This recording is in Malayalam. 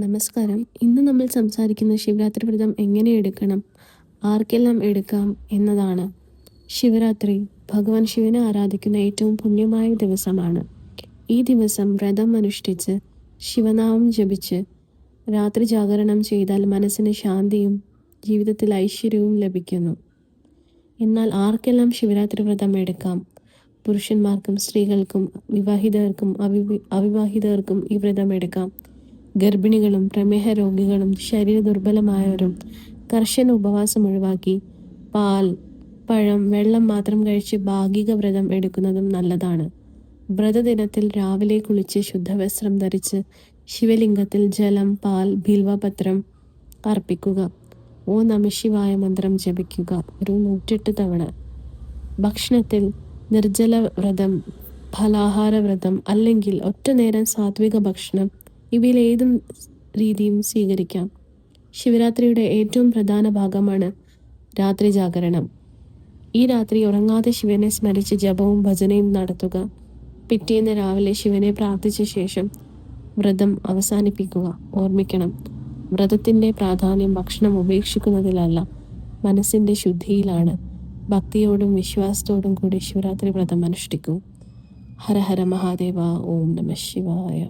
നമസ്കാരം. ഇന്ന് നമ്മൾ സംസാരിക്കുന്ന ശിവരാത്രി വ്രതം എങ്ങനെ എടുക്കണം, ആർക്കെല്ലാം എടുക്കാം എന്നതാണ്. ശിവരാത്രി ഭഗവാൻ ശിവനെ ആരാധിക്കുന്ന ഏറ്റവും പുണ്യമായ ദിവസമാണ്. ഈ ദിവസം വ്രതം അനുഷ്ഠിച്ച് ശിവനാമം ജപിച്ച് രാത്രി ജാഗരണം ചെയ്താൽ മനസ്സിന് ശാന്തിയും ജീവിതത്തിൽ ഐശ്വര്യവും ലഭിക്കുന്നു. എന്നാൽ ആർക്കെല്ലാം ശിവരാത്രി വ്രതം എടുക്കാം? പുരുഷന്മാർക്കും സ്ത്രീകൾക്കും വിവാഹിതർക്കും അവിവാഹിതർക്കും ഈ വ്രതം എടുക്കാം. ഗർഭിണികളും പ്രമേഹ രോഗികളും ശരീര ദുർബലമായവരും കർശന ഉപവാസം ഒഴിവാക്കി പാൽ, പഴം, വെള്ളം മാത്രം കഴിച്ച് ഭാഗിക വ്രതം എടുക്കുന്നതും നല്ലതാണ്. വ്രതദിനത്തിൽ രാവിലെ കുളിച്ച് ശുദ്ധവസ്ത്രം ധരിച്ച് ശിവലിംഗത്തിൽ ജലം, പാൽ, ബിൽവപത്രം അർപ്പിക്കുക. ഓം നമഃശിവായ മന്ത്രം ജപിക്കുക ഒരു 108 തവണ. ഭക്ഷണത്തിൽ നിർജ്ജല വ്രതം, ഫലാഹാര വ്രതം അല്ലെങ്കിൽ ഒറ്റ നേരം സാത്വിക ഭക്ഷണം, ഇവയിൽ ഏതും രീതിയും സ്വീകരിക്കാം. ശിവരാത്രിയുടെ ഏറ്റവും പ്രധാന ഭാഗമാണ് രാത്രി ജാഗരണം. ഈ രാത്രി ഉറങ്ങാതെ ശിവനെ സ്മരിച്ച് ജപവും ഭജനയും നടത്തുക. പിറ്റേന്ന് രാവിലെ ശിവനെ പ്രാർത്ഥിച്ച ശേഷം വ്രതം അവസാനിപ്പിക്കുക. ഓർമ്മിക്കണം, വ്രതത്തിൻ്റെ പ്രാധാന്യം ഭക്ഷണം ഉപേക്ഷിക്കുന്നതിലല്ല, മനസ്സിൻ്റെ ശുദ്ധിയിലാണ്. ഭക്തിയോടും വിശ്വാസത്തോടും കൂടി ശിവരാത്രി വ്രതം അനുഷ്ഠിക്കൂ. ഹര ഹര മഹാദേവ. ഓം നമഃ ശിവായ.